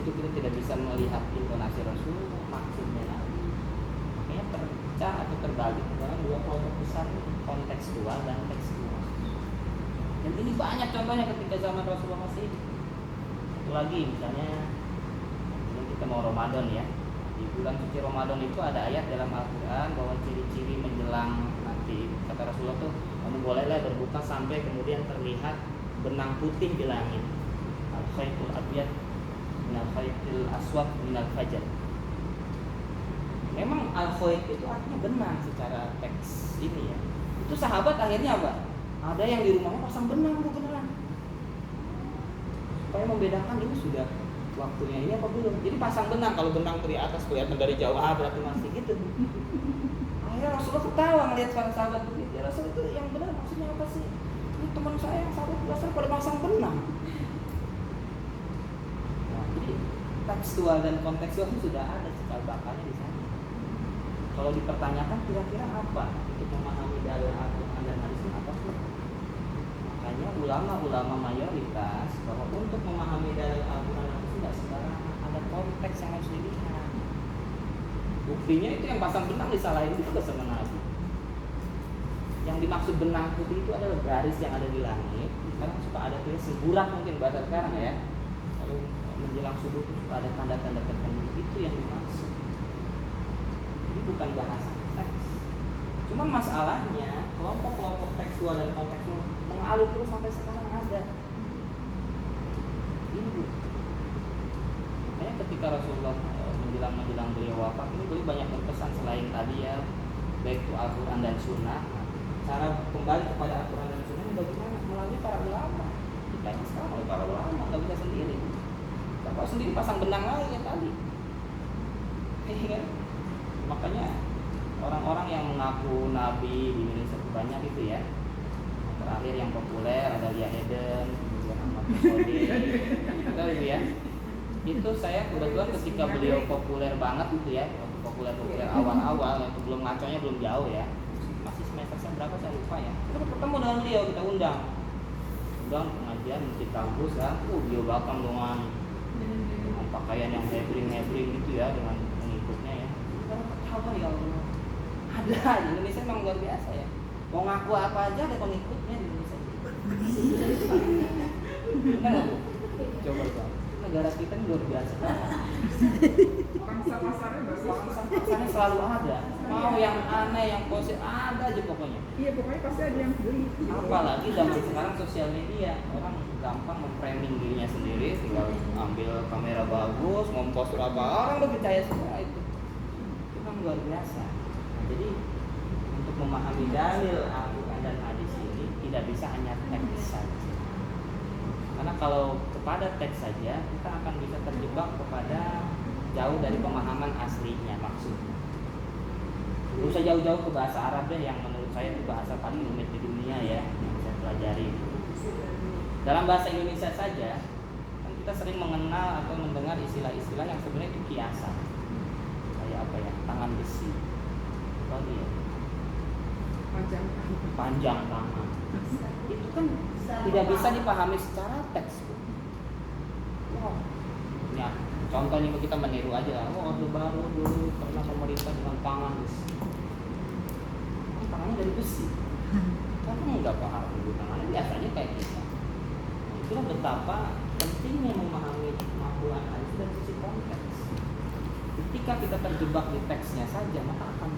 situ kita tidak bisa melihat intonasi Rasul, maksudnya Nabi. Makanya terpecah atau terbagi dalam dua kelompok besar, kontekstual dan tekstual. Dan ini banyak contohnya ketika zaman Rasulullah masih hidup. Satu lagi misalnya, ini kita mau Ramadan ya. Di bulan suci Ramadan itu ada ayat dalam Al-Quran bahwa ciri-ciri menjelang nanti, kata Rasulullah tuh, kamu bolehlah berbuka sampai kemudian terlihat benang putih di langit. Al-khaytul abyad minal khaytil aswad minal fajar. Memang al-khayt itu artinya benang secara teks ini ya. Itu sahabat akhirnya apa? Ada yang di rumahnya pasang benang tuh beneran, supaya membedakan ini sudah waktunya ini apa belum. Jadi pasang benang, kalau benang dari atas kelihatan dari jauh, berarti masih gitu. Akhirnya Rasulullah ketawa ngelihat para sahabat begitu. Ya Rasul, itu yang benar maksudnya apa sih? Ini teman saya yang sahabat biasa pada pasang benang. Nah, jadi tekstual dan kontekstual itu sudah ada cikal bakalnya di sana. Kalau dipertanyakan kira-kira apa untuk memahami dalil Al-Quran dan hadis ini apa sih? Makanya ulama-ulama mayoritas bahwa untuk memahami dalil Al-Quran dan hadis ini tidak sembarangan, ada konteks yang harus dilihat. Buktinya itu yang pasang benang disalahin juga sama Nabi. Yang dimaksud benang putih itu adalah garis yang ada di langit. Sekarang suka ada tulis semburat mungkin bahasa sekarang ya. Lalu menjelang subuh itu suka ada tanda-tanda tertentu, itu yang dimaksud. Jadi bukan bahasa teks. Cuman masalahnya kelompok-kelompok tekstual dan kontekstual mengalir terus sampai sekarang ada. Ini makanya ketika Rasulullah menjelang beliau wafat ini beliau banyak berpesan selain tadi ya, baik itu Al-Quran dan Sunnah. Cara kembali kepada Al-Quran dan Sunnah ini bagaimana? Melalui para ulama. Kita ini sekarang oleh para ulama, nggak bisa sendiri. Kalau sendiri pasang benang lagi ya tadi. Makanya orang-orang yang mengaku Nabi di Indonesia banyak itu ya. Terakhir yang populer ada Lia Eden, kemudian Ahmad Sodi, tahu itu ya. Itu saya kebetulan ketika beliau populer banget gitu ya, populer awal-awal, yang belum ngaconya belum jauh ya, masih semester saya berapa saya lupa ya. Kita ketemu dengan beliau, kita undang pengajian di kampus kan, beliau bakal dengan pakaian yang hebring gitu ya, dengan pengikutnya ya. Kita ketawa ya Allah, ada di Indonesia memang luar biasa ya. Mau ngaku apa aja ada pengikutnya di Indonesia. Benar, coba Bang. Negara kita ini luar biasa. Bangsa pasarnya selalu ada. Mau yang aneh, yang positif ada aja pokoknya. Iya, pokoknya pasti ada yang beli. Apalagi zaman sekarang sosial media, orang gampang memframing dirinya sendiri, tinggal ambil kamera bagus, mempost apa, orang udah percaya semua itu. Itu kan luar biasa. Nah, jadi untuk memahami dalil Al-Quran dan hadis ini tidak bisa hanya teks saja. Karena kalau kepada teks saja kita akan bisa terjebak kepada jauh dari pemahaman aslinya maksudnya. Gak usah jauh-jauh ke bahasa Arab deh, yang menurut saya itu bahasa paling rumit di dunia ya, yang saya pelajari. Dalam bahasa Indonesia saja kan kita sering mengenal atau mendengar istilah-istilah yang sebenarnya itu kiasan. Kayak apa ya? Tangan besi. Apa ya? Panjang tangan. Itu kan tidak bisa dipahami secara teks. Wow. Ya, contohnya kita meniru aja. Orde Baru dulu pernah pemerintah dengan tangan besi. Tangannya dari besi. Kamu nggak paham dulu tangannya biasanya kayak kita. Itulah betapa pentingnya memahami maklumat hadis dari sisi konteks. Ketika kita terjebak di teksnya saja, maka akan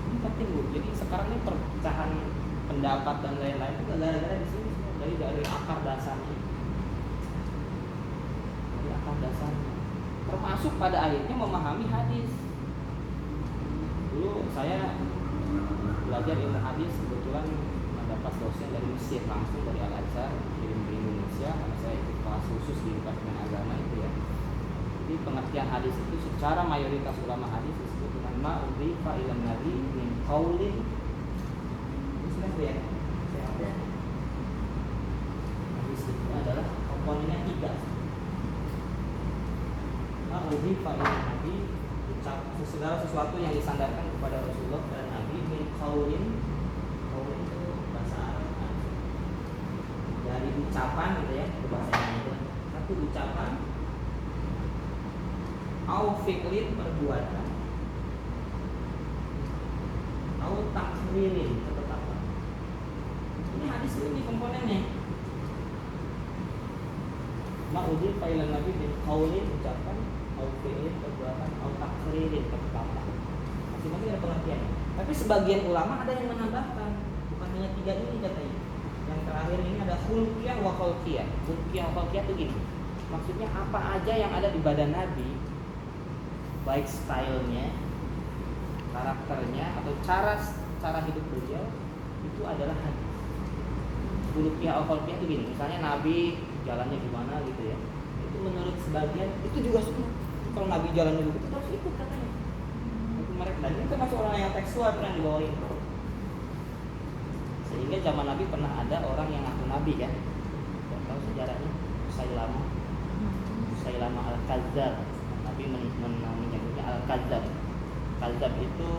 ini penting Bu. Jadi sekarang ini perpecahan pendapat dan lain-lain itu gara-gara di sini dari akar dasarnya. Dari akar dasarnya. Termasuk pada akhirnya memahami hadis. Dulu saya belajar ilmu hadis, kebetulan mendapat dosen dari Mesir langsung dari Al-Azhar kirim ke Indonesia karena saya ikut kelas khusus di Departemen Agama itu ya. Jadi pengertian hadis itu secara mayoritas ulama hadis disebut dengan ma'udhifa ilan nabi min qaulin. Ini sudah ya. Hadis itu adalah komponennya 3. Ma'udhifa ilan nabi, segala sesuatu yang disandarkan kepada Rasulullah dan Nabi min qaulin. Qaulin itu bahasa Arab dari ucapan gitu ya, itu bahasa Indonesia. satu ucapan, au fi'lin perbuatan, au takririn ketetapan. Ini hadis ini komponennya. Ma'udil fa'ilan nabi bin qaulin ucapan, au fi'lin perbuatan, au takririn ketetapan. Masing-masing ada pengertiannya. Tapi sebagian ulama ada yang menambahkan, bukan hanya 3 ini katanya. Yang terakhir ini ada khulqiyah wa khalqiyah. Khulqiyah wa khalqiyah itu gini. Maksudnya apa aja yang ada di badan Nabi, baik stylenya, karakternya atau cara hidup beliau, itu adalah hadis. Khulqiyah wa khalqiyah itu gini. Misalnya Nabi jalannya gimana gitu ya. Itu menurut sebagian itu juga sunnah. Kalau Nabi jalannya begitu harus ikut katanya. Itu mereka dan itu termasuk orang yang tekstual yang dibawain. Sehingga zaman Nabi pernah ada orang yang ngaku Nabi kan. Tidak tahu sejarahnya. Musailamah al-Kadzdzab. Nabi menyebutnya al-Kadzdzab. Kadzdzab itu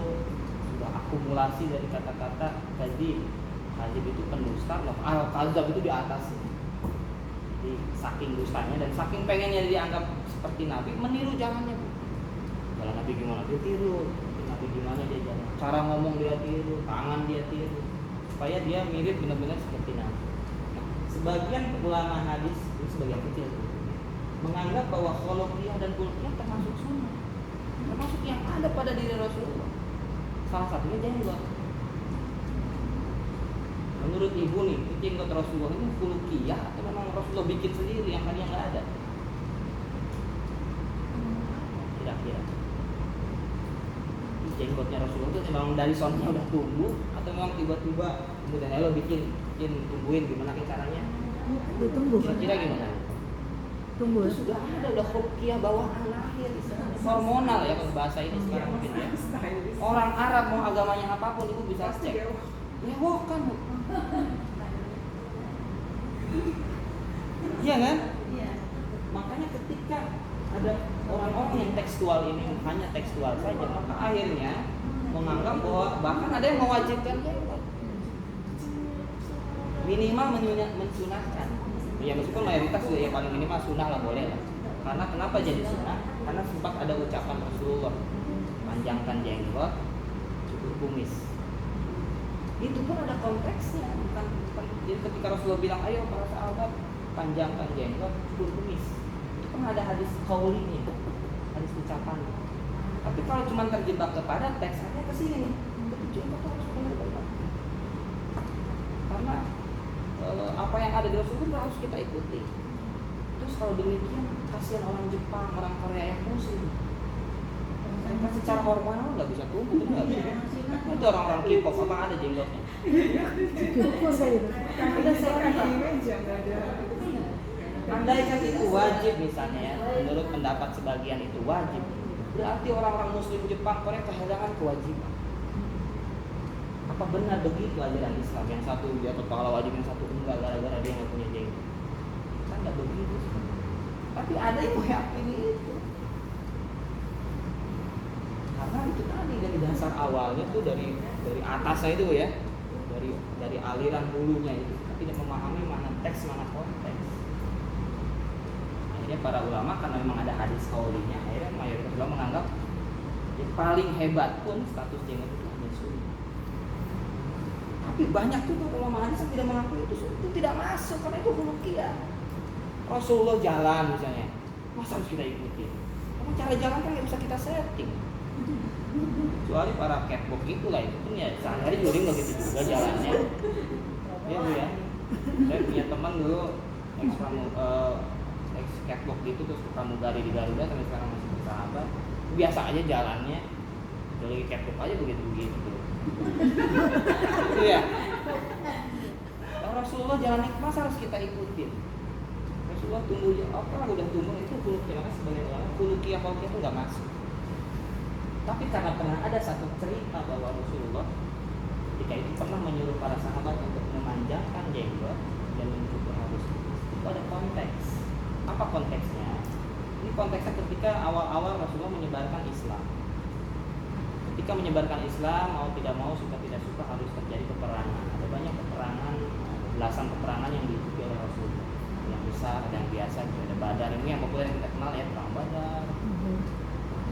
sudah akumulasi dari kata-kata kadzib. Kadzib itu pendusta, al-Kadzdzab itu di atas. Jadi saking dustanya dan saking pengennya dianggap seperti Nabi, meniru jalannya. Jalan Nabi gimana dia tiru, Nabi gimana dia jalan, cara ngomong dia tiru, tangan dia tiru, supaya dia mirip benar-benar seperti Nabi. Nah, sebagian ulama hadis, ini sebagian kecil, menganggap bahwa khuluqiyah dan khulqiyah termasuk sunnah, termasuk yang ada pada diri Rasulullah. Salah satunya jenggot. Menurut ibu nih, jenggot Rasulullah ini khulqiyah atau memang Rasulullah bikin sendiri yang tadinya nggak ada? Kira-kira jenggotnya Rasulullah itu memang dari sononya udah tumbuh atau memang tiba-tiba kemudian lo bikin tumbuhin, gimana caranya? Ditumbuh. Kira-kira gimana? Tumbuh. Itu sudah ada udah khulqiyah bawaan lahir, hormonal ya kalau bahasa ini sekarang mungkin ya. Orang Arab mau agamanya apapun ibu bisa cek. Lewokan. Iya kan? Iya. Makanya ketika ada orang-orang yang tekstual ini hanya tekstual saja, maka akhirnya menganggap bahwa bahkan ada yang mewajibkan jenggot, minimal mensunahkan. Ya meskipun mayoritas ya paling minimal sunnah lah, boleh lah. Karena kenapa jadi sunnah? Karena sempat ada ucapan Rasulullah, panjangkan jenggot, cukur kumis. Itu pun ada konteksnya, bukan. Jadi ketika Rasulullah bilang, ayo para sahabat panjangkan jenggot, cukur kumis, itu kan ada hadis qaulinya, hadis ucapan. Tapi kalau cuma terjebak kepada teks, hanya ke sini, jenggot harus benar-benar. Karena apa yang ada di Rasulullah harus kita ikuti. Terus kalau demikian, kasihan orang Jepang, orang Korea yang muslim. Mereka secara hormonal nggak bisa tumbuh, nggak bisa. Itu orang-orang K-pop apa ada jenggotnya? Udah sekarang. Andaikan itu wajib misalnya ya, menurut pendapat sebagian itu wajib, berarti orang-orang Muslim Jepang Korea kehilangan kewajiban. Apa benar begitu ajaran Islam? Yang satu dia kepala wajib, yang satu enggak gara-gara dia nggak punya jenggot? Kan nggak begitu. Tapi ada yang meyakini itu. Karena itu tadi dari dasar awalnya tuh dari atasnya itu ya, dari aliran hulunya itu tidak memahami mana teks mana konteks. Akhirnya para ulama karena memang ada hadis qaulinya, akhirnya mayoritas ulama menganggap yang paling hebat pun status jenggot itu hanya sunnah. Tapi banyak juga ulama hadis yang tidak mengakui itu tidak masuk karena itu khulqiyah. Rasulullah jalan misalnya, masa harus kita ikuti? Karena cara jalan kan nggak bisa kita setting. Kecuali para catwalk itulah, itu pun ya sehari-hari juga begitu juga jalannya. Ya Bu ya. Saya punya teman dulu ex catwalk gitu, terus pramugari di Garuda sampai sekarang masih bersahabat. Biasa aja jalannya, dari catwalk aja begitu. Itu ya. Rasulullah jalannya masa harus kita ikutin? Rasulullah tumbuh apa udah tumbuh itu khulqiyah, sebagai ulama khulqiyah itu nggak masuk. Tapi karena pernah ada satu cerita bahwa Rasulullah ketika itu pernah menyuruh para sahabat untuk memanjangkan jenggot dan mencukur rambut, itu ada konteks. Apa konteksnya? Ini konteksnya ketika awal-awal Rasulullah menyebarkan Islam. Ketika menyebarkan Islam, mau tidak mau, suka tidak suka harus terjadi peperangan. Ada banyak peperangan, belasan peperangan yang diikuti oleh Rasulullah. Yang besar, ada yang biasa, ada Badar ini yang populer yang kita kenal ya, perang Badar,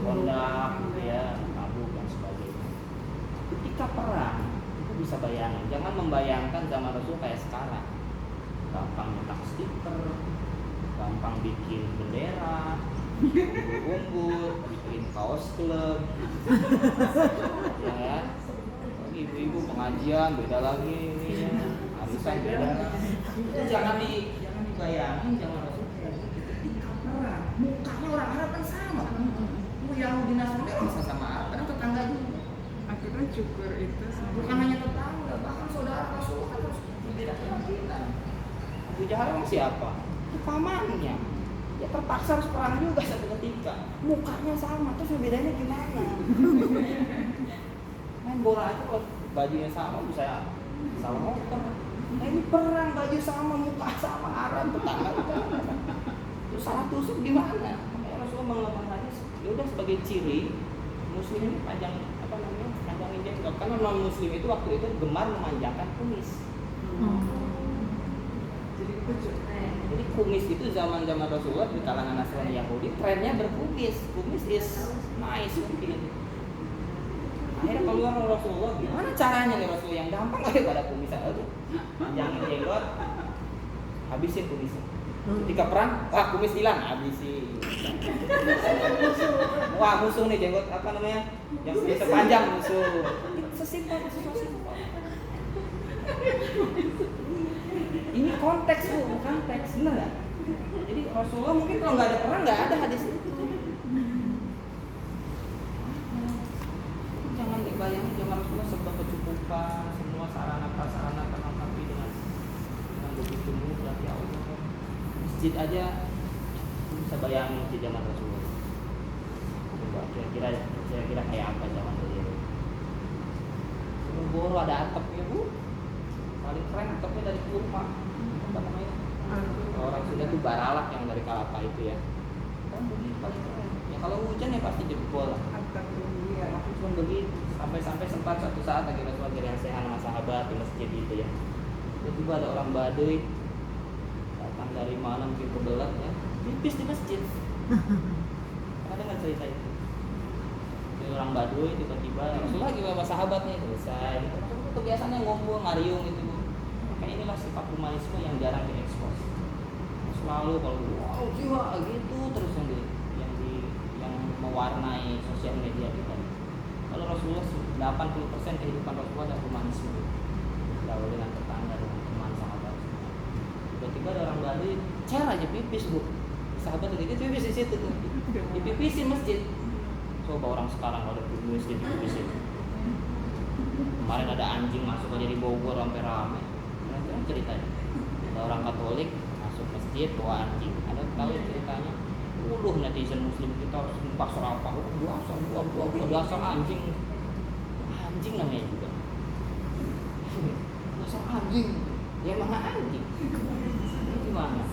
Kondak, ya, Tabuk dan sebagainya. Ketika perang itu bisa bayangin, jangan membayangkan zaman Rasul kayak sekarang, gampang nyetak stiker, gampang bikin bendera, umbul, bikin kaos klub, ya kan? Ibu-ibu pengajian beda lagi ininya, arisan beda. Itu jangan dibayangin zaman Rasul kayak gitu. Ketika perang, mukanya orang Arab kan sama. Yahudi Nasrani orang sama Arab, kan tetangga juga. Akhirnya cukur itu Bukan hanya tetangga, bahkan saudara Rasulullah kan harus berbeda keyakinan. Abu Jahal orang siapa? Itu pamannya. Ya terpaksa harus perang juga satu ketika. Mukanya sama, terus bedanya gimana? Main bola aja kalau bajunya sama bisa salah motor. Nah ini perang, baju sama, muka sama, Arab tetangga tetangga. Terus salah tusuk gimana? Makanya Rasulullah mengeluarkan hadis. Ya udah sebagai ciri Muslim ini panjangin jenggot, karena non Muslim itu waktu itu gemar memanjangkan kumis. Jadi kumis itu zaman Rasulullah di kalangan Nasrani Yahudi trennya berkumis. Kumis is nice mungkin. Akhirnya keluar Rasulullah, gimana caranya nih Rasulullah yang gampang aja pada kumis aja tuh. Panjangin jenggot, habisin kumisnya. Ketika perang, wah kumis hilang, habisin. Wah musuh nih jenggot apa namanya? Yang sepanjang musuh. Sesimpel. Ini konteks bu, bukan teks, benar nggak? Jadi Rasulullah mungkin kalau nggak ada perang nggak ada hadis itu. Jangan dibayangin zaman Rasulullah serba kecukupan, semua sarana prasarana terlengkapi dengan begitu mudah ya Allah. Masjid aja bisa bayangin masjid zaman Rasulullah. Coba kira-kira kayak apa zaman beliau. Boro ada atapnya bu, paling keren atapnya dari kurma. Apa namanya? Orang Sunda tuh baralak yang dari kelapa itu ya. Kan begitu paling keren. Ya kalau hujan ya pasti jebol. Aku cuma begitu sampai sempat suatu saat lagi Rasulullah dari nasihat sama sahabat di masjid itu ya. Tiba-tiba ada orang Baduy datang dari mana mungkin kebelat ya, pipis di masjid. Ada nggak cerita itu? Orang Baduy tiba-tiba Rasulullah lagi bawa sahabatnya selesai. Itu kebiasaannya ngobrol ngariung itu. Makanya inilah sifat humanisme yang jarang diekspos. Selalu kalau wow jiwa gitu terus yang mewarnai sosial media kita. Kalau Rasulullah 80% kehidupan Rasulullah adalah humanisme. Lalu dengan tetangga, dengan teman sahabat. Tiba-tiba ada orang Baduy cer aja pipis bu. Sahabat lagi pipis di situ tuh. Dipipisin masjid. Coba orang sekarang kalau di masjid dipipisin. Kemarin ada anjing masuk aja di Bogor sampai rame. Nanti ceritanya. Ada orang Katolik masuk masjid bawa anjing. Ada tahu ceritanya? Netizen Muslim kita harus numpah serapah. Dasar anjing. Anjing namanya juga. Dasar anjing. Ya emang anjing. Ini gimana?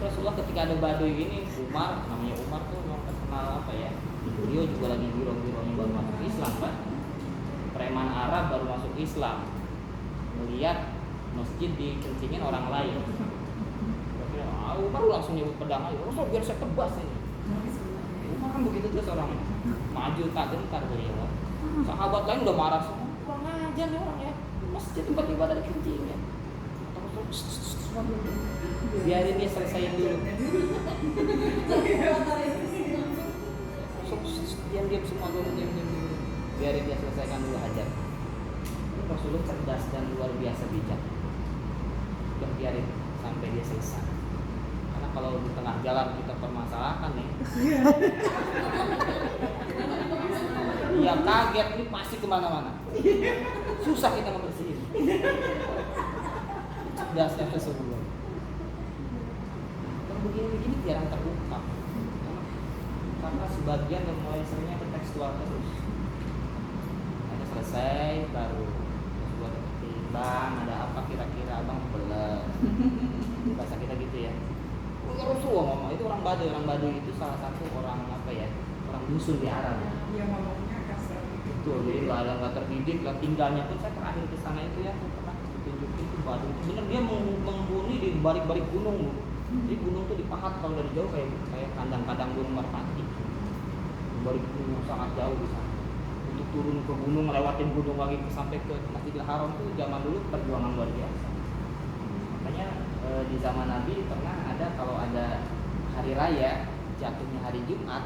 Rasulullah ketika ada Baduy ini, Umar, namanya Umar tuh memang terkenal apa ya? Beliau juga lagi biro-bironya baru masuk Islam kan? Preman Arab baru masuk Islam, melihat masjid dikencingin orang lain. Umar langsung nyebut pedang aja, Rasul biar saya tebas ini. Umar kan begitu terus orang maju tak gentar beliau. Sahabat lain udah marah semua, kurang ajar nih orang ya. Masjid tiba-tiba ada kencingnya. Biarin dia selesaiin dulu. Diam semua dulu, diam dulu. Biarin dia selesaikan dulu hajar. Rasulullah cerdas dan luar biasa bijak. Udah biarin sampai dia selesai. Karena kalau di tengah jalan kita permasalahkan nih, ya kaget ini pasti kemana-mana. Susah kita ngebersihin. Cerdasnya Rasulullah. Kalau begini-begini jarang terungkap. Karena sebagian yang mulai seringnya tekstual terus. Ada selesai baru buat bang ada apa kira-kira abang belet. Bahasa kita gitu ya. Rasulullah ngomong itu orang Baduy itu salah satu orang apa ya, orang dusun di Arab. Dia ngomongnya kasar. Betul, jadi nggak terdidik, lah tinggalnya pun saya terakhir ke sana itu ya, saya pernah ditunjukin itu Baduy. Bener dia menghuni di balik-balik gunung, Jadi gunung tuh dipahat kalau dari jauh kayak kandang-kandang burung merpati. Dari gunung yang sangat jauh di sana. Untuk turun ke gunung, lewatin gunung lagi sampai ke Masjidil Haram tuh zaman dulu perjuangan luar biasa. Makanya di zaman Nabi pernah ada kalau ada hari raya jatuhnya hari Jumat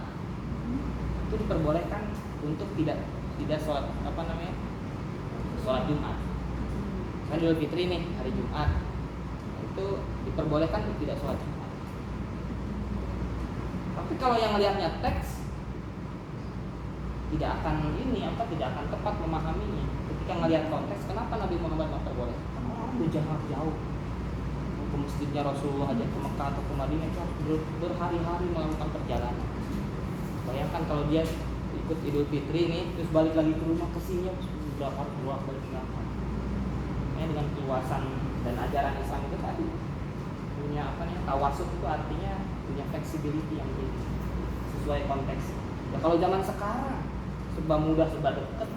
itu diperbolehkan untuk tidak sholat sholat Jumat. Kan Idul Fitri nih hari Jumat itu diperbolehkan untuk tidak sholat Jumat. Tapi kalau yang melihatnya teks tidak akan tepat memahaminya. Ketika melihat konteks, kenapa Nabi Muhammad memperbolehkan? Karena orang berjarak jauh ke masjidnya Rasulullah aja, ke Mekah atau ke Madinah itu harus berhari-hari melakukan perjalanan. Bayangkan kalau dia ikut Idul Fitri nih, terus balik lagi ke rumah, kesini berapa balik berapa. Dengan keluasan dan ajaran Islam itu tadi punya tawasud itu artinya punya flexibility yang tinggi sesuai konteks. Ya kalau zaman sekarang serba mudah serba dekat,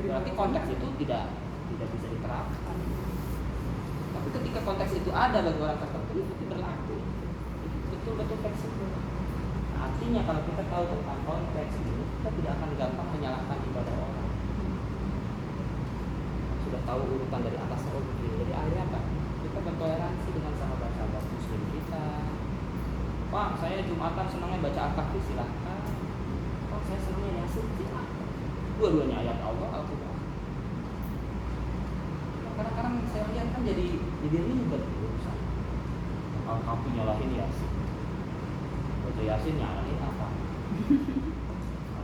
berarti konteks itu tidak bisa diterapkan. Tapi ketika konteks itu ada bagi orang tertentu itu berlaku, itu betul-betul fleksibel. Nah, artinya kalau kita tahu tentang konteks ini, kita tidak akan gampang menyalahkan ibadah orang. Sudah tahu urutan dari atas ke bawah. Jadi akhirnya apa? Kita bertoleransi dengan sahabat-sahabat muslim kita. Pak, saya Jumatan senangnya baca Al-Kahfi, silahkan. Pak, saya senangnya Yasin, silahkan. Dua-duanya ayat Allah, Al-Quran. Kadang-kadang saya lihat kan jadi ribet urusan. Al-Kahfi nyalahin Yasin, baca Yasin nyalahin apa?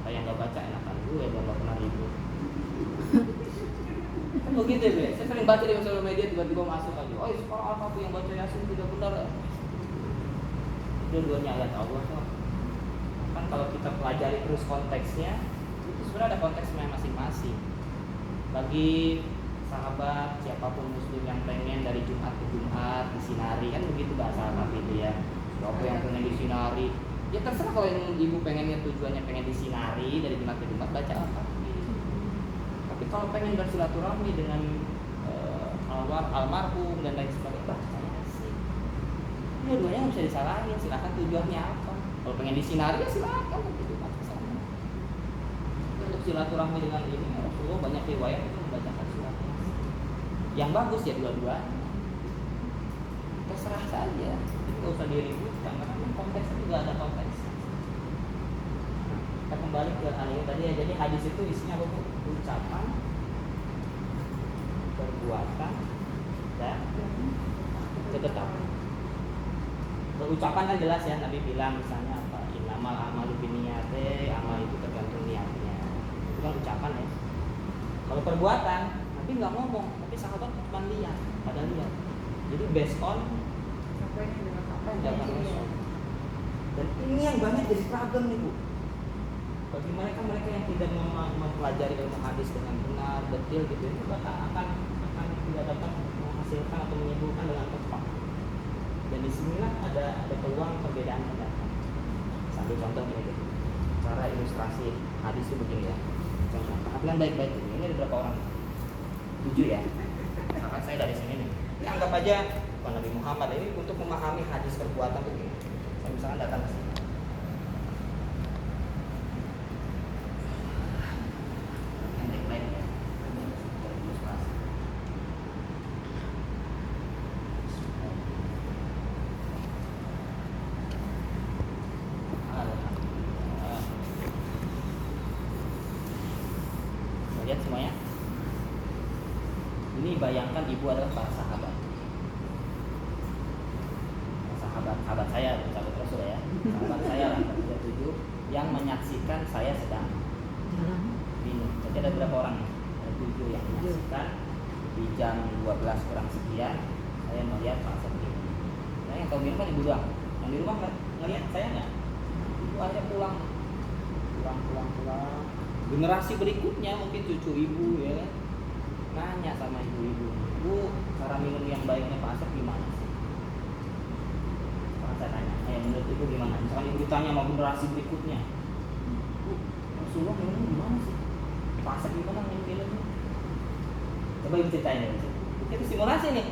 Apa yang nggak baca enakan gue, dan nggak pernah ribut. Kan begitu ya, saya sering baca di sosial media tiba-tiba masuk aja. Oh, sekarang Al-Kahfi yang baca Yasin tidak benar. Dua-duanya ayat Allah kok. Kan kalau kita pelajari terus konteksnya, itu sebenarnya ada konteksnya masing-masing. Bagi sahabat siapapun muslim yang pengen dari Jumat ke Jumat disinari, kan begitu bahasa Arab itu ya. Siapa yang pengen disinari, ya terserah. Kalau yang ibu pengennya tujuannya pengen disinari dari Jumat ke Jumat, baca Al-Kahfi. Tapi kalau pengen bersilaturahmi dengan almarhum dan lain sebagainya, baca Yasin. Dua-duanya nggak bisa disalahin, silakan tujuannya apa. Kalau pengen disinari ya silakan, itu baca sana. Untuk silaturahmi dengan ini, Rasulullah banyak riwayat itu membacakan surat Yasin. Yang bagus ya dua-duanya. Terserah saja, nggak usah diributkan karena konteksnya juga ada konteks. Kita kembali ke ayat tadi ya. Jadi hadis itu isinya apa? Ucapan, perbuatan, dan ketetapan. Berucapan kan jelas ya, Nabi bilang misalnya apa? Innamal a'malu binniyati, amal itu tergantung niatnya. Itu kan ucapan ya. Kalau perbuatan, Nabi nggak ngomong, tapi sahabat cuma lihat, pada lihat. Jadi based on apa yang dilakukan Rasul. Dan ini yang banyak jadi problem nih Bu. Bagi mereka yang tidak mempelajari ilmu hadis dengan benar, detail gitu, itu akan tidak dapat menghasilkan atau menyimpulkan dengan tepat. Dan disinilah ada peluang perbedaan pendapat. Sambil contoh ini deh, cara ilustrasi hadis itu begini ya. Contoh, perhatikan baik-baik ini ada berapa orang? 7 ya. Misalkan saya dari sini nih. Ini anggap aja Nabi Muhammad ini untuk memahami hadis perbuatan begini. Saya misalkan datang ke sini. Lihat semuanya. Ini bayangkan ibu adalah para sahabat saya, sahabat Rasul ya. Sahabat saya lah, 37 yang menyaksikan saya sedang minum. Jadi ada berapa orang? Ada 7 yang menyaksikan. Di jam 12 kurang sekian saya melihat Pak Sepi. Nah, yang tahu minum kan ibu doang. Yang di rumah ngelihat saya nggak? Ibu akhirnya pulang. Generasi berikutnya mungkin cucu ibu ya kan, nanya sama ibu-ibu, Bu, cara minum yang baiknya Pak Asep gimana sih? Sekarang saya tanya, menurut ibu gimana? Misalkan ibu ditanya sama generasi berikutnya, Bu, Rasulullah minumnya gimana sih? Pak Asep gimana minumnya? Coba ibu ceritain ya, itu simulasi nih.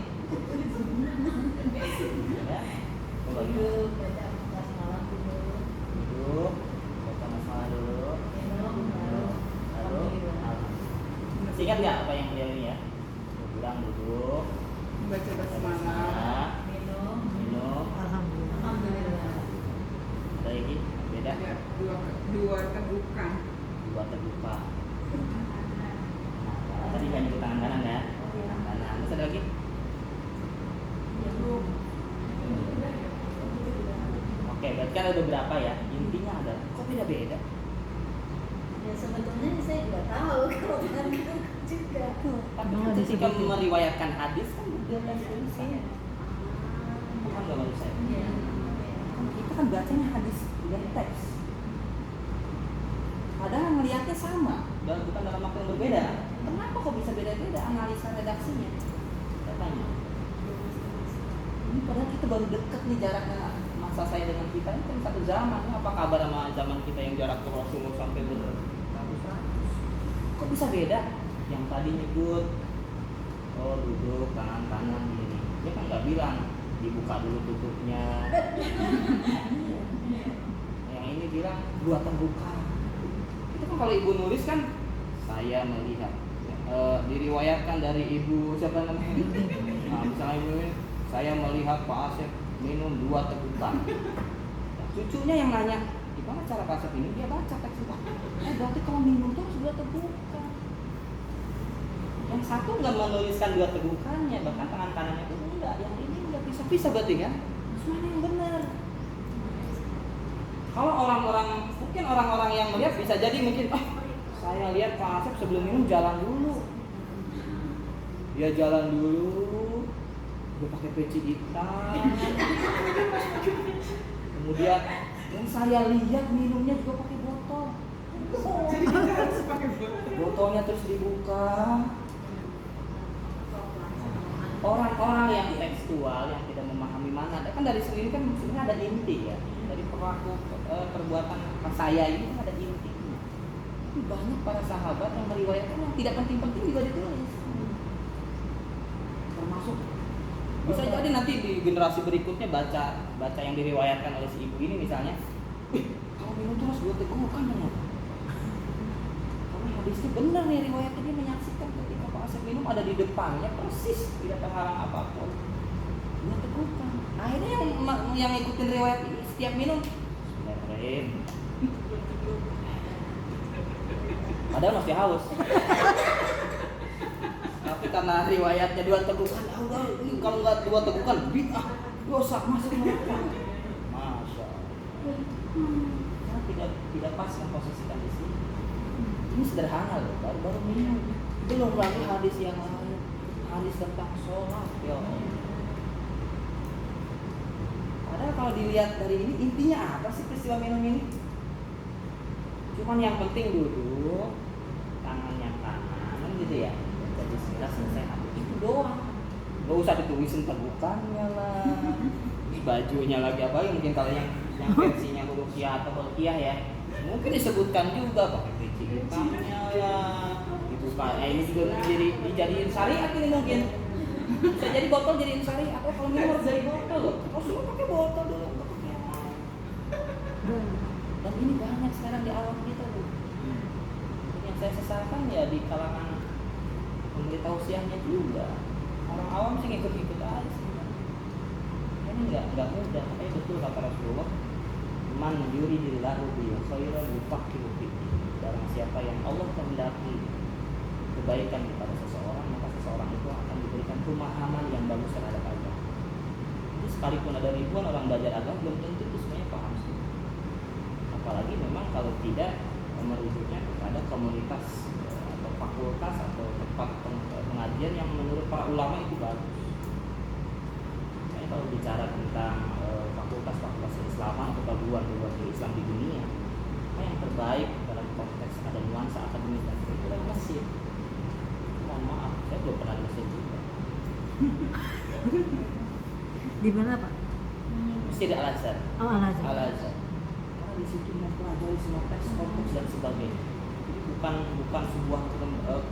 Ya. duduk. Baca basmalah dulu. Duduk. Baca basmalah dulu. Minum, baru Lalu alhamdulillah. alhamdulillah. Ingat nggak apa yang dia ini ya? Bilang duduk. Baca Baca basmalah. basmalah. Minum, Minum. Alhamdulillah. alhamdulillah. Ada lagi? Beda? Ya, dua tegukan. Dua terbuka. Nah, tadi kan nyebut tangan kanan ya. Tangan kanan. Terus ada lagi? Oke, berarti kan ada beberapa ya. Intinya adalah kok beda-beda? Ya sebetulnya saya juga tahu kalau bukan juga. Tapi Emang kan ada ketika segitu? meriwayatkan hadis kan udah ada solusinya. Paham nggak maksud saya? Iya. Kan kita kan bacanya hadis dan teks. Padahal ngelihatnya sama, dan bukan dalam waktu yang berbeda. Kenapa kok bisa beda-beda analisa redaksinya? Katanya. Ini padahal kita baru deket nih jaraknya masa saya dengan kita ini kan satu zaman. Apa kabar sama zaman kita yang jarak ke Rasulullah sampai beratus-ratus? Kok bisa beda? Yang tadi nyebut, oh duduk tangan kanan gini, dia kan nggak bilang dibuka dulu tutupnya. Yang ini bilang dua terbuka. Itu kan kalau ibu nulis kan saya melihat, diriwayatkan dari ibu siapa namanya? Nah, misalnya ibu ini, saya melihat Pak Asep minum dua tegukan. Nah, cucunya yang nanya, gimana cara Pak Asep minum? Dia baca teks itu. Berarti kalau minum tuh harus dua tegukan. Yang satu nggak menuliskan dua tegukannya, bahkan tangan kanannya pun enggak. Yang ini nggak pisah-pisah berarti kan? Terus mana yang benar? Kalau mungkin orang-orang yang melihat bisa jadi mungkin, saya lihat Pak Asep sebelum minum jalan dulu. Dia jalan dulu, dia pakai peci hitam. Kemudian yang saya lihat minumnya juga pakai botol. Jadi kita harus pakai botol. Botolnya terus dibuka. Orang-orang yang tekstual yang tidak memahami mana, kan dari sini kan sebenarnya ada inti ya, dari perbuatan saya ini kan ada intinya. Tapi banyak para sahabat yang meriwayatkan yang tidak penting-penting juga ditulis. Termasuk bisa jadi nanti di generasi berikutnya baca yang diriwayatkan oleh si ibu ini misalnya, kalau minum terus dua tegukan ternyata. Karena hadisnya benar nih riwayatnya, dia menyaksikan ketika Pak Asep minum ada di depannya persis, tidak terhalang apapun. Dua tegukan. Akhirnya yang ikutin riwayat ini setiap minum Bismillahirrahmanirrahim. Padahal masih haus. Tapi karena riwayatnya dua tegukan, ini kalau nggak dua tegukan bid'ah, dosa masuk neraka. Masya Allah. Karena tidak pas memposisikan di sini. Ini sederhana loh, baru minum. Belum lagi hadis yang lain, hadis tentang sholat. Ya Allah. Padahal kalau dilihat dari ini intinya apa sih peristiwa minum ini? Cuman yang penting duduk, tangannya kanan gitu ya. Jadi selesai habis itu doang. Gak usah ditulisin tegukannya lah, bajunya lagi apa ya, mungkin kalau yang versinya Ruqyah atau Ruqyah ya, mungkin disebutkan juga pakai peci hitamnya lah. Dibuka, ini juga dijadiin syariat ini mungkin. Bisa jadi botol jadiin syariat, atau kalau minum harus dari botol loh. Rasulullah pakai botol dulu, nggak pakai yang lain. Dan ini banyak sekarang di awam kita tuh. Yang saya sesalkan ya di kalangan pemberitahusiannya juga. Orang awam sih ngikut-ngikut aja sih. Ini nggak mudah, tapi betul kata Rasulullah. Man yuridillahu bihi khairan yufaqihu fiddin. Barang siapa yang Allah kehendaki kebaikan kepada seseorang, maka seseorang itu akan diberikan pemahaman yang bagus terhadap agama. Jadi sekalipun ada ribuan orang belajar agama, belum tentu itu semuanya paham sih. Apalagi memang kalau tidak merujuknya kepada komunitas atau fakultas atau tempat pengajian yang menurut para ulama itu bagus. Saya kalau bicara tentang fakultas Islaman atau bagian Islam di dunia, yang terbaik dalam konteks ada nuansa akademis dan kultural Mesir. Mohon maaf, saya belum pernah di Mesir juga. Di mana Pak? Mesir Al-Azhar. Oh, Al-Azhar. Al-Azhar. Karena di situ mempelajari semua teks, konteks dan sebagainya. Jadi bukan sebuah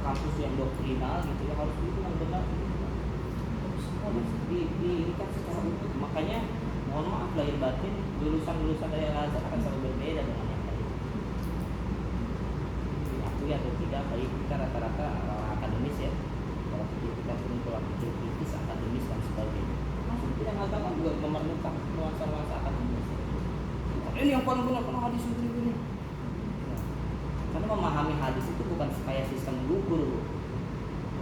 kampus yang doktrinal gitu ya, harus itu yang benar. Semua dikasih secara utuh. Makanya mohon maaf maaf lahir batin lulusan dari Al-Azhar akan selalu berbeda dengan yang lain. Diakui atau tidak, baik kita rata-rata akademis ya. Kalau kita pun pola pikir kritis, akademis dan sebagainya. Masuk bidang agama juga memerlukan nuansa-nuansa akademis. Ini yang paling benar karena hadis ini. Karena memahami hadis itu bukan kayak sistem gugur.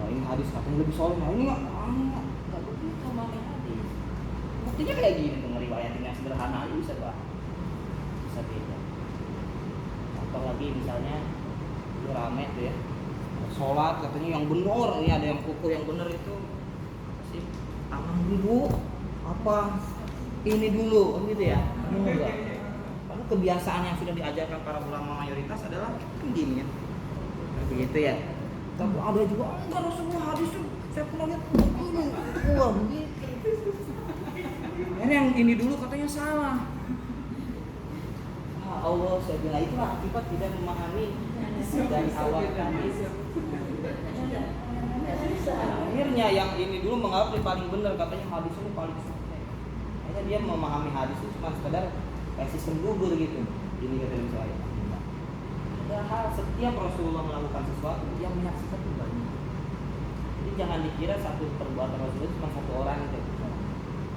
Wah ini hadis katanya lebih soleh, nah ini nggak begitu memahami hadis. Buktinya kayak gini tuh, ngeriwayatin yang sederhana aja bisa beda. Contoh lagi misalnya itu rame tuh ya, sholat katanya yang benar, ini ada yang kuku yang benar itu sih tangan dulu apa ini dulu gitu ya, enggak. Karena kebiasaan yang sudah diajarkan para ulama mayoritas adalah gini ya, begitu ya. Tapi ada juga enggak, Rasulullah hadis tuh saya pernah lihat begini, wah begitu. Ini yang ini dulu katanya salah. Allah saya bilang itulah akibat tidak memahami dari awal hadis. Akhirnya yang ini dulu menganggap dia paling benar, katanya hadis ini paling sahih. Akhirnya dia memahami hadis itu cuma sekedar kayak sistem gugur gitu. Ini kata saya. Padahal setiap Rasulullah melakukan sesuatu yang menyaksikan itu banyak. Jadi jangan dikira satu perbuatan Rasulullah cuma satu orang gitu.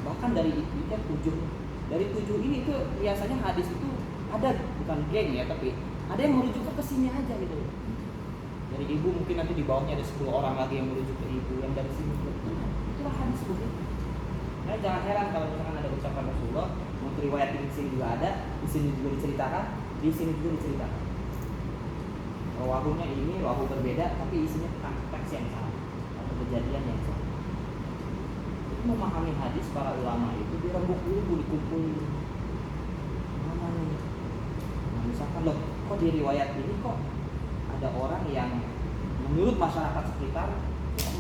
Bahkan dari itu kan 7 ini itu biasanya hadis itu ada, bukan geng ya, tapi ada yang merujuk ke sini aja gitu. Dari ibu mungkin nanti di bawahnya ada 10 orang lagi yang merujuk ke ibu, yang dari sini itulah hadis begitu. Nah jangan heran kalau misalkan ada ucapan Rasulullah mau riwayat di sini juga ada, di sini juga diceritakan, di sini juga diceritakan. Wahunya ini wahu berbeda tapi isinya teks yang sama atau kejadian yang sama. Memahami hadis para ulama itu dirembuk dulu, dikumpulin mana nih. Nah, misalkan loh, kok di riwayat ini kok ada orang yang menurut masyarakat sekitar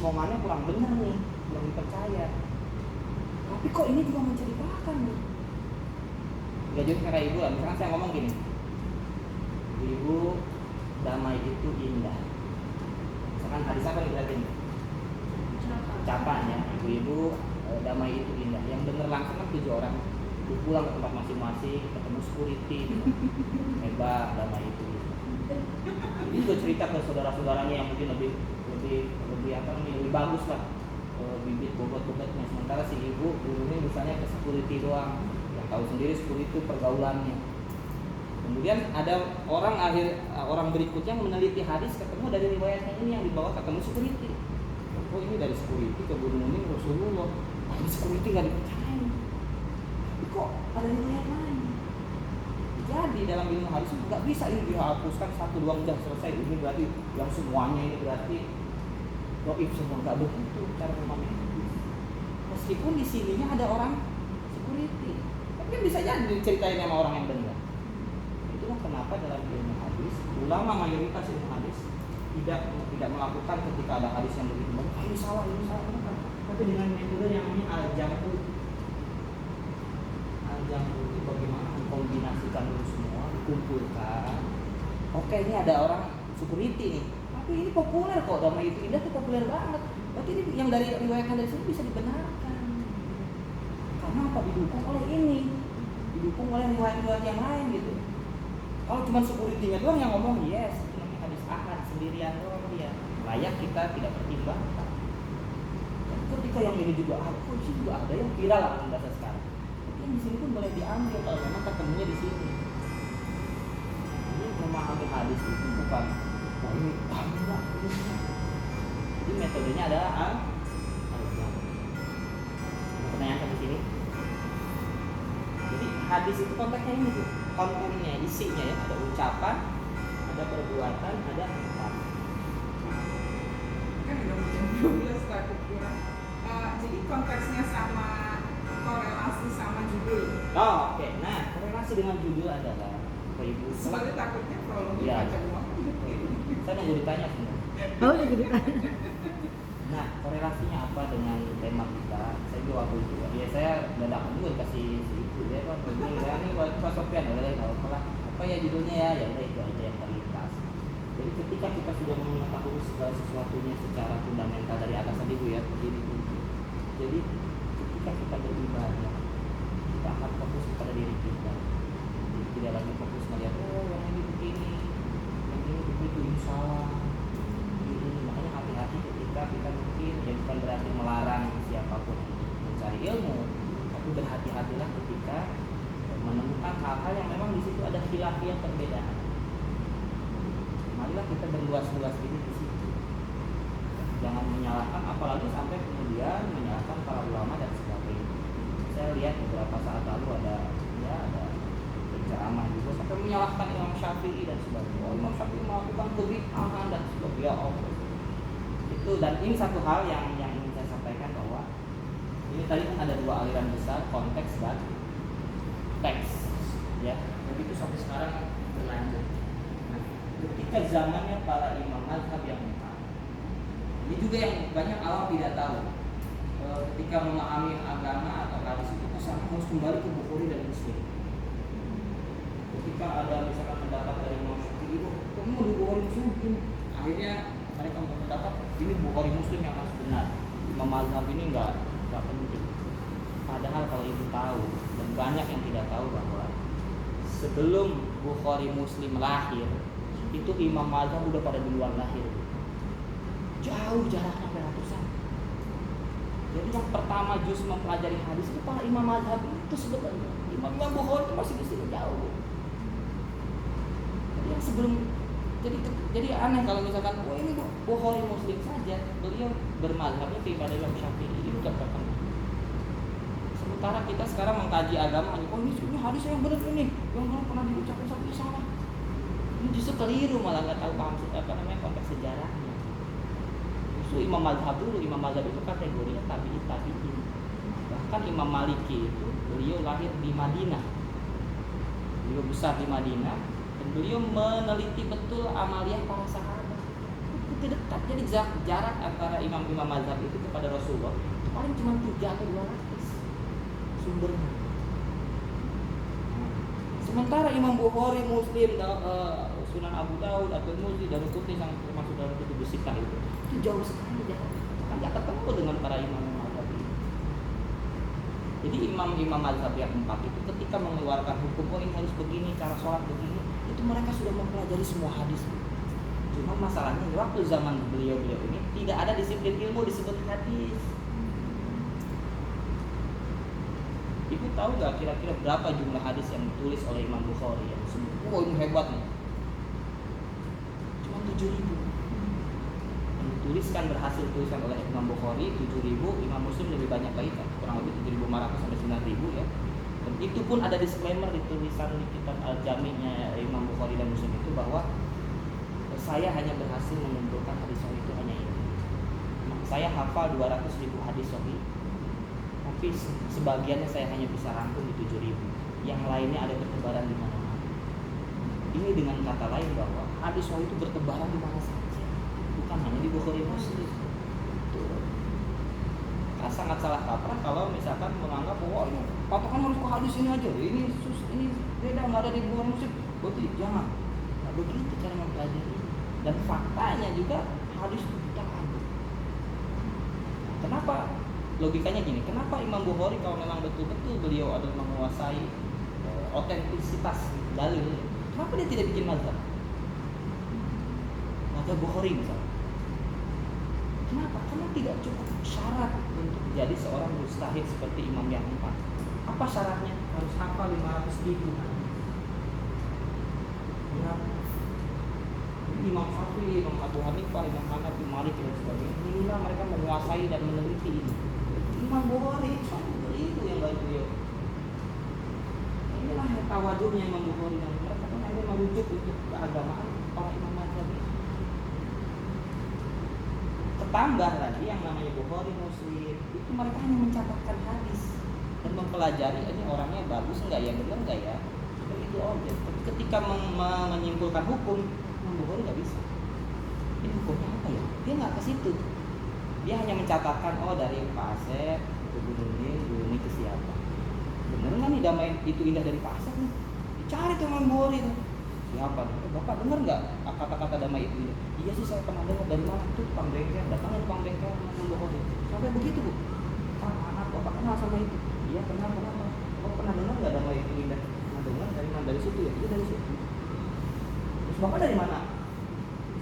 omongannya kurang benar nih, kurang dipercaya. Tapi kok ini juga menceritakan nih. Gak jadi kayak ibu lah, misalkan saya ngomong gini, ibu damai itu indah. Misalkan hadis apa nih berarti? Ucapan ya, ibu-ibu damai itu indah. Yang dengar langsung kan 7 orang. Ibu pulang ke tempat masing-masing, ketemu security, hebat damai itu. Ini juga cerita ke saudara-saudaranya yang mungkin lebih bagus lah, bibit bobot-bobotnya. Sementara si ibu dulunya misalnya ke security doang, yang tahu sendiri security itu pergaulannya. Kemudian ada orang berikutnya yang meneliti hadis, ketemu dari riwayatnya ini yang dibawa ketemu security. Oh ini dari security ke gunung Rasulullah, tapi security nggak dipercaya. Tapi kok ada riwayat lain? Jadi dalam ilmu hadis nggak bisa ini dihapuskan 1-2 jam selesai. Ini berarti yang semuanya ini berarti doib semua, nggak begitu cara memahami hadis. Meskipun di sininya ada orang security, tapi kan bisa jadi diceritain sama orang yang benar. Itulah kenapa dalam ilmu hadis ulama mayoritas ilmu hadis tidak melakukan ketika ada hadis yang begitu banyak, ini salah, tapi dengan metode yang ini al-jam'u itu bagaimana mengkombinasikan itu semua, dikumpulkan. Oke, ini ada orang security nih, tapi ini populer kok, damai itu indah tuh populer banget. Berarti ini yang dari riwayatkan dari sini bisa dibenarkan. Karena apa? Didukung oleh ini, didukung oleh riwayat-riwayat yang lain gitu. Kalau cuma security-nya doang yang ngomong, yes, ini hadis ahad sendirian doang dia, layak kita tidak pertimbangkan. Dan ketika yang ini juga aku sih juga ada yang viral lah bahasa sekarang. Tapi di sini pun boleh diambil kalau memang ketemunya di sini. Ini memahami hadis itu bukan, nah ini enggak. Jadi metodenya adalah pertanyaan sampai sini. Jadi hadis itu konteksnya ini tuh, kontennya, isinya ya, ada ucapan, ada perbuatan, ada tempat. Kan udah jam 12 takut kurang. Jadi konteksnya sama korelasi sama judul. Oh, oke. Nah, korelasi dengan judul adalah apa ibu? Soalnya takutnya kalau Iya. baca uang. Saya nunggu ditanya sebenarnya. Oh ya gitu. Nah, korelasinya apa dengan tema kita? Saya jawab itu. Ya saya dadakan juga dikasih si ibu dia kan begini ya, ini Pak Sofian udah deh kalau salah. Apa ya judulnya ya? Ya udah itu aja yang terlintas. Jadi ketika kita sudah mengetahui segala sesuatunya secara fundamental dari atas tadi Bu ya, begini. Jadi ketika kita beribadah, kita akan fokus adalah ketika menemukan hal-hal yang memang di situ ada khilafiyah perbedaan. Marilah kita berluas-luas ini di situ. Jangan menyalahkan, apalagi sampai kemudian menyalahkan para ulama dan sebagainya. Saya lihat beberapa saat lalu ada ceramah juga sampai menyalahkan Imam Syafi'i dan sebagainya. Oh, Imam Syafi'i melakukan kebid'ahan dan sebagainya. Oh, itu, dan ini satu hal yang ingin saya sampaikan bahwa ini tadi kan ada dua aliran besar, konteks dan teks, ya. Jadi itu sampai sekarang berlanjut. Nah, ketika zamannya para imam mazhab yang empat, ini juga yang banyak awam tidak tahu. Ketika memahami agama atau hadis itu harus kembali ke Bukhari dan Muslim. Ketika ada misalkan pendapat dari Imam Syafi'i, kamu di Bukhari Muslim, akhirnya mereka berpendapat ini Bukhari Muslim yang harus benar. Imam mazhab ini enggak penting. Padahal kalau ibu tahu, dan banyak yang tidak tahu, bahwa sebelum Bukhari Muslim lahir, itu imam mazhab udah pada duluan lahir. Jauh jaraknya ratusan. Jadi yang pertama juz mempelajari hadis itu para imam mazhab itu sebetulnya. Imam Bukhari itu masih di sini jauh. Jadi yang sebelum, jadi aneh kalau misalkan, oh ini Bukhari Muslim saja, beliau bermazhabnya kepada Imam Syafi'i, itu tidak pernah. Sementara kita sekarang mengkaji agama, oh ini hadis yang benar ini, yang belum pernah diucapkan sampai salah. Ini justru keliru, malah nggak tahu paham konteks sejarahnya. Justru imam mazhab dulu, imam mazhab itu kategorinya tabi'in. Bahkan Imam Maliki itu beliau lahir di Madinah, beliau besar di Madinah, dan beliau meneliti betul amaliyah para sahabat. Itu dekat, jadi jarak antara imam-imam mazhab itu kepada Rasulullah itu paling cuma 3 atau 200 sumbernya. Sementara Imam Bukhari, Muslim, Sunan Abu Daud, At-Tirmidzi, dan Qutni yang termasuk dalam kutub sitah itu jauh sekali jaraknya, kan nggak ketemu dengan para imam mazhab ini. Jadi imam-imam mazhab yang 4 itu ketika mengeluarkan hukum, oh ini harus begini, cara sholat begini, itu mereka sudah mempelajari semua hadis. Cuma masalahnya waktu zaman beliau ini tidak ada disiplin ilmu disebut hadis. Ibu tahu gak kira-kira berapa jumlah hadis yang ditulis oleh Imam Bukhari yang semua, oh ini hebat nih, cuma 7.000 yang dituliskan, berhasil dituliskan oleh Imam Bukhari 7.000. Imam Muslim lebih banyak lagi kan, kurang lebih 7.500 sampai 9.000 ya. Dan itu pun ada disclaimer di tulisan di kitab Al-Jami'-nya Imam Bukhari dan Muslim itu bahwa saya hanya berhasil mengumpulkan hadis sahih itu hanya ini. Saya hafal 200.000 hadis sahih, tapi sebagiannya saya hanya bisa rangkum di 7.000. Yang lainnya ada bertebaran di mana-mana. Ini dengan kata lain bahwa hadis sahih itu bertebaran di mana saja, bukan hanya di Bukhari Muslim. Nah, sangat salah kaprah kalau misalkan menganggap bahwa ini patokan harus ke hadis ini aja. Ini beda, nggak ada di Bukhari Muslim. Berarti jangan. Nah, begitu cara mempelajari. Dan faktanya juga hadis itu tidak ada. Kenapa? Logikanya gini, kenapa Imam Bukhari kalau memang betul-betul beliau adalah menguasai otentisitas dalil, kenapa dia tidak bikin mazhab? Mazhab Bukhari misalnya. Kenapa? Karena tidak cukup syarat untuk jadi seorang mujtahid seperti imam yang 4. Apa syaratnya? Harus hafal 500.000 hadis. Imam Syafi'i, Imam Abu Hanifah, Imam Hanafi, Malik dan sebagainya. Inilah mereka menguasai dan meneliti ini. Imam Bukhari itu yang baik beliau. Inilah tawadhunya Imam Bukhari dan mereka kan hanya merujuk untuk keagamaan para imam mazhab ini. Tambah lagi yang namanya Bukhari Muslim itu mereka hanya mencatatkan hadis dan mempelajari ini orangnya bagus enggak ya, benar enggak ya, itu aja. Tapi ketika menyimpulkan hukum, Imam Bukhari nggak bisa. Ini hukumnya apa ya? Dia nggak ke situ. Dia hanya mencatatkan, oh dari Pak Asep ke Gunung ke siapa. Bener nggak nih damai itu indah dari Pak Asep nih? Dicari tuh Imam Bukhari tuh. Siapa? Bapak dengar nggak kata-kata damai itu? Iya sih saya pernah dengar. Dari mana? Itu tukang bengkel. Datangnya tukang bengkel Imam Bukhari. Sampai begitu bu. Anak bapak kenal sama itu? Iya kenal. Bapak pernah dengar nggak damai itu indah? Pernah dengar dari mana? Dari situ ya? Iya dari situ. Terus bapak dari mana?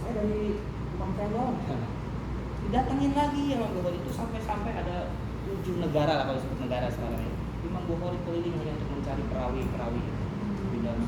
Saya dari tukang bengkel. Didatengin lagi Imam Bukhari itu sampai ada 7 negara lah kalau disebut negara sekarang ini. Imam Bukhari keliling hanya untuk mencari perawi-perawi di dalam